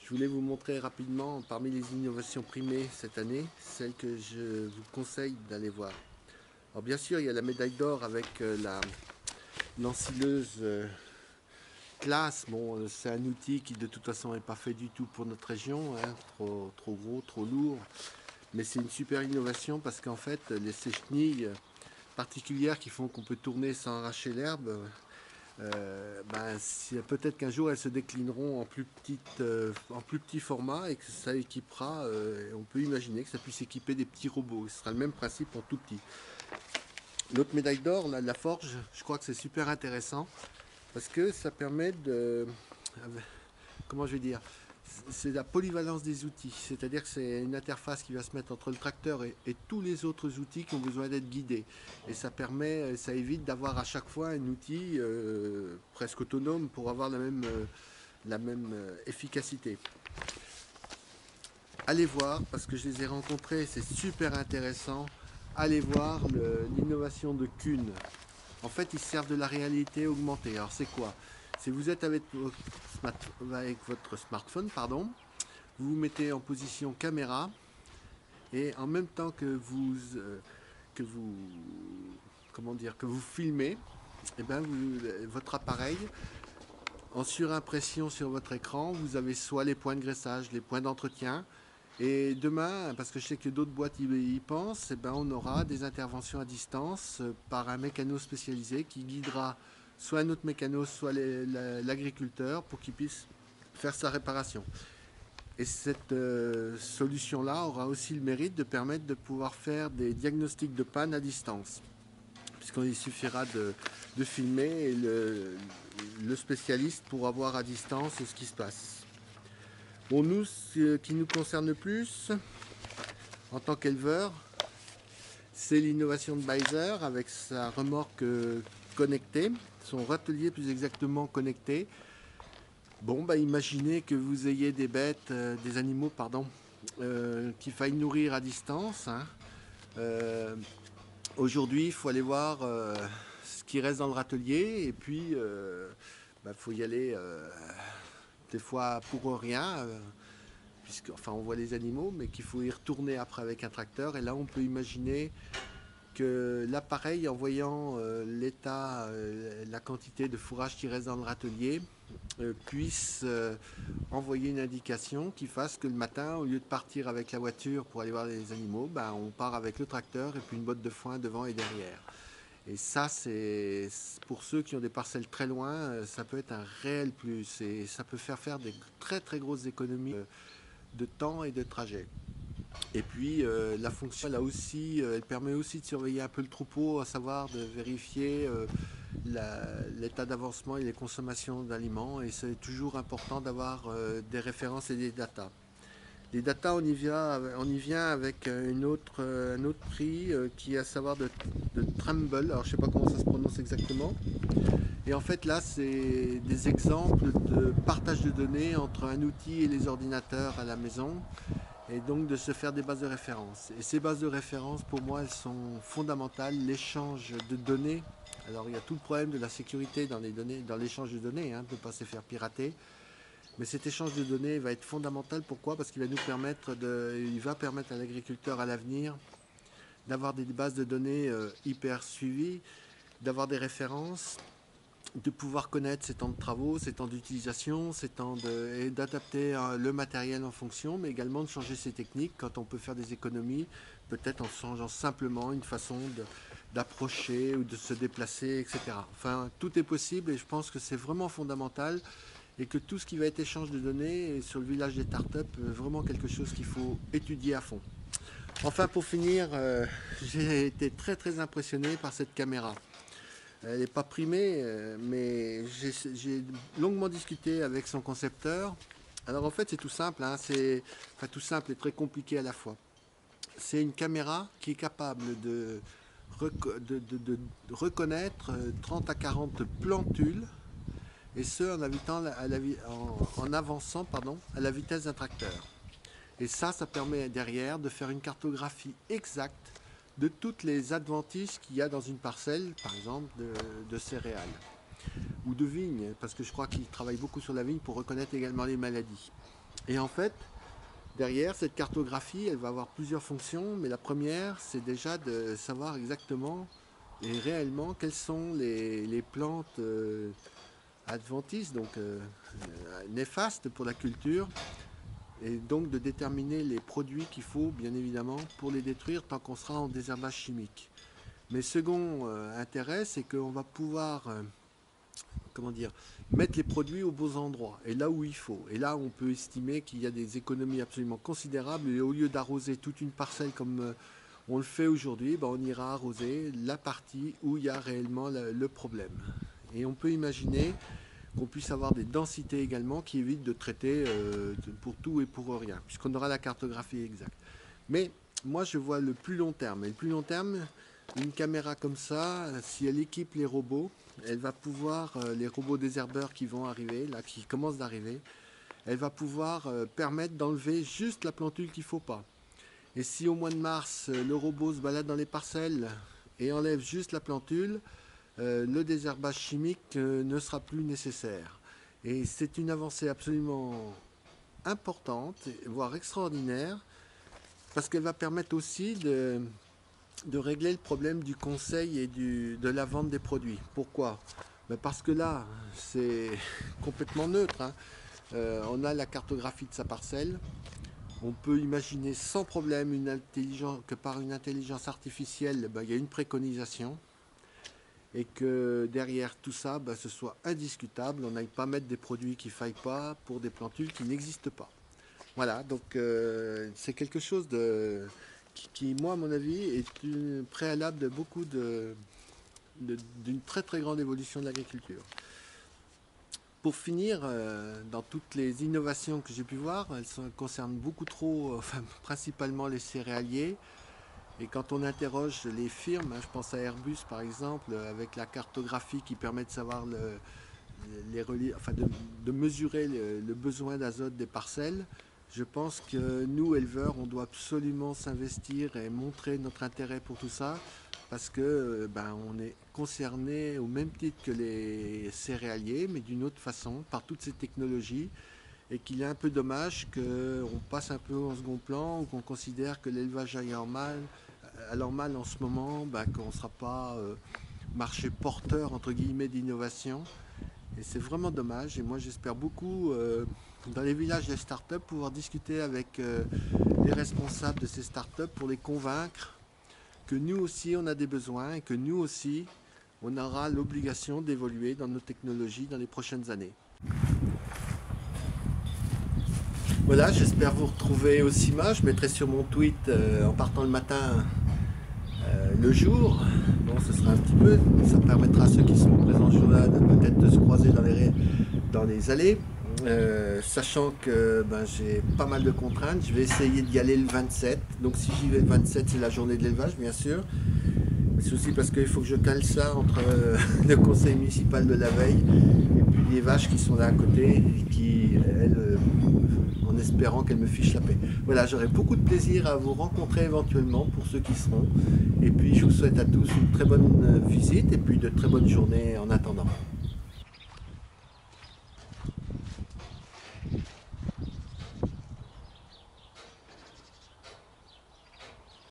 Je voulais vous montrer rapidement, parmi les innovations primées cette année, celle que je vous conseille d'aller voir. Alors bien sûr, il y a la médaille d'or avec l'ensileuse classe. Bon, c'est un outil qui de toute façon n'est pas fait du tout pour notre région, hein, trop gros, trop lourd. Mais c'est une super innovation parce qu'en fait, les sèche-chenilles particulières qui font qu'on peut tourner sans arracher l'herbe, peut-être qu'un jour elles se déclineront en plus petit format et que ça équipera, on peut imaginer que ça puisse équiper des petits robots. Ce sera le même principe en tout petit. L'autre médaille d'or, la forge, je crois que c'est super intéressant parce que ça permet de, comment je vais dire, c'est la polyvalence des outils. C'est-à-dire que c'est une interface qui va se mettre entre le tracteur et tous les autres outils qui ont besoin d'être guidés. Et ça évite d'avoir à chaque fois un outil presque autonome pour avoir la même efficacité. Allez voir, parce que je les ai rencontrés, c'est super intéressant. Allez voir l'innovation de Kuhn. En fait, ils servent de la réalité augmentée. Alors, c'est quoi? Si vous êtes avec votre smartphone, pardon, vous vous mettez en position caméra et en même temps que vous, comment dire, que vous filmez, et ben votre appareil, en surimpression sur votre écran, vous avez soit les points de graissage, les points d'entretien. Et demain, parce que je sais que d'autres boîtes y pensent, eh ben on aura des interventions à distance par un mécano spécialisé qui guidera soit un autre mécano, soit l'agriculteur pour qu'il puisse faire sa réparation. Et cette solution-là aura aussi le mérite de permettre de pouvoir faire des diagnostics de panne à distance, puisqu'il suffira de filmer et le spécialiste pourra voir à distance ce qui se passe. Bon, nous, ce qui nous concerne le plus, en tant qu'éleveur, c'est l'innovation de Beiser avec sa remorque connectée, son râtelier plus exactement connecté. Bon, imaginez que vous ayez des bêtes, des animaux, pardon, qu'il faille nourrir à distance, hein. Euh, Aujourd'hui, il faut aller voir ce qui reste dans le râtelier et puis faut y aller des fois pour rien, puisque enfin on voit les animaux, mais qu'il faut y retourner après avec un tracteur. Et là, on peut imaginer que l'appareil, en voyant l'état, la quantité de fourrage qui reste dans le râtelier, puisse envoyer une indication qui fasse que le matin, au lieu de partir avec la voiture pour aller voir les animaux, on part avec le tracteur et puis une botte de foin devant et derrière. Et ça, c'est pour ceux qui ont des parcelles très loin, ça peut être un réel plus et ça peut faire des très très grosses économies de temps et de trajet. Et puis la fonction, elle permet aussi de surveiller un peu le troupeau, à savoir de vérifier l'état d'avancement et les consommations d'aliments. Et c'est toujours important d'avoir des références et des datas. Les datas, on y vient avec un autre prix qui est à savoir de Trimble. Alors je ne sais pas comment ça se prononce exactement. Et en fait là, c'est des exemples de partage de données entre un outil et les ordinateurs à la maison et donc de se faire des bases de référence. Et ces bases de référence, pour moi, elles sont fondamentales. L'échange de données, alors il y a tout le problème de la sécurité dans les données, dans l'échange de données, hein, de ne pas se faire pirater. Mais cet échange de données va être fondamental. Pourquoi? Parce qu'il va il va permettre à l'agriculteur à l'avenir d'avoir des bases de données hyper suivies, d'avoir des références, de pouvoir connaître ses temps de travaux, ses temps d'utilisation, et d'adapter le matériel en fonction, mais également de changer ses techniques quand on peut faire des économies, peut-être en changeant simplement une façon d'approcher ou de se déplacer, etc. Enfin, tout est possible et je pense que c'est vraiment fondamental et que tout ce qui va être échange de données sur le village des startups est vraiment quelque chose qu'il faut étudier à fond. Enfin, pour finir, j'ai été très très impressionné par cette caméra. Elle n'est pas primée, mais j'ai longuement discuté avec son concepteur. Alors en fait, c'est tout simple, hein, enfin, tout simple et très compliqué à la fois. C'est une caméra qui est capable de reconnaître 30 à 40 plantules, et ce en avançant à la vitesse d'un tracteur. Et ça permet derrière de faire une cartographie exacte de toutes les adventices qu'il y a dans une parcelle, par exemple de céréales ou de vignes, parce que je crois qu'ils travaillent beaucoup sur la vigne pour reconnaître également les maladies. Et en fait, derrière cette cartographie, elle va avoir plusieurs fonctions, mais la première, c'est déjà de savoir exactement et réellement quelles sont les plantes adventices, donc néfastes pour la culture, et donc de déterminer les produits qu'il faut, bien évidemment, pour les détruire tant qu'on sera en désherbage chimique. Mais second intérêt, c'est qu'on va pouvoir comment dire, mettre les produits aux beaux endroits et là où il faut. Et là, on peut estimer qu'il y a des économies absolument considérables. Et au lieu d'arroser toute une parcelle comme on le fait aujourd'hui, ben, on ira arroser la partie où il y a réellement le problème. Et on peut imaginer qu'on puisse avoir des densités également qui évitent de traiter pour tout et pour rien, puisqu'on aura la cartographie exacte. Mais moi, je vois le plus long terme. Et le plus long terme, une caméra comme ça, si elle équipe les robots, elle va pouvoir, les robots désherbeurs qui vont arriver, là, qui commencent d'arriver, elle va pouvoir permettre d'enlever juste la plantule qu'il ne faut pas. Et si au mois de mars, le robot se balade dans les parcelles et enlève juste la plantule, le désherbage chimique ne sera plus nécessaire. Et c'est une avancée absolument importante, voire extraordinaire, parce qu'elle va permettre aussi de régler le problème du conseil et de la vente des produits. Pourquoi? Ben parce que là, c'est complètement neutre, hein. On a la cartographie de sa parcelle. On peut imaginer sans problème que par une intelligence artificielle, ben, il y a une préconisation et que derrière tout ça, ben, ce soit indiscutable. On n'aille pas mettre des produits qui ne faillent pas pour des plantules qui n'existent pas. Voilà, donc c'est quelque chose qui, moi, à mon avis, est une préalable de beaucoup d'une très très grande évolution de l'agriculture. Pour finir, dans toutes les innovations que j'ai pu voir, concernent beaucoup trop, enfin principalement les céréaliers. Et quand on interroge les firmes, hein, je pense à Airbus par exemple, avec la cartographie qui permet de savoir enfin de mesurer le besoin d'azote des parcelles, je pense que nous, éleveurs, on doit absolument s'investir et montrer notre intérêt pour tout ça, parce que ben, on est concerné au même titre que les céréaliers, mais d'une autre façon, par toutes ces technologies, et qu'il est un peu dommage qu'on passe un peu en second plan, ou qu'on considère que l'élevage aille allant mal en ce moment, ben, qu'on ne sera pas marché porteur, entre guillemets, d'innovation. Et c'est vraiment dommage. Et moi, j'espère beaucoup, dans les villages des startups, pouvoir discuter avec les responsables de ces startups pour les convaincre que nous aussi, on a des besoins et que nous aussi, on aura l'obligation d'évoluer dans nos technologies dans les prochaines années. Voilà, j'espère vous retrouver au CIMA. Je mettrai sur mon tweet en partant le matin le jour. Bon, ce sera un petit peu, ça permettra à ceux qui sont présents ce jour-là de peut-être de se croiser dans les allées. Sachant que ben, j'ai pas mal de contraintes, je vais essayer d'y aller le 27. Donc si j'y vais le 27, c'est la journée de l'élevage, bien sûr. C'est aussi parce qu'il faut que je cale ça entre le conseil municipal de la veille et puis les vaches qui sont là à côté et qui, elles, en espérant qu'elles me fichent la paix. Voilà, j'aurai beaucoup de plaisir à vous rencontrer éventuellement pour ceux qui seront. Et puis je vous souhaite à tous une très bonne visite et puis de très bonnes journées en attendant.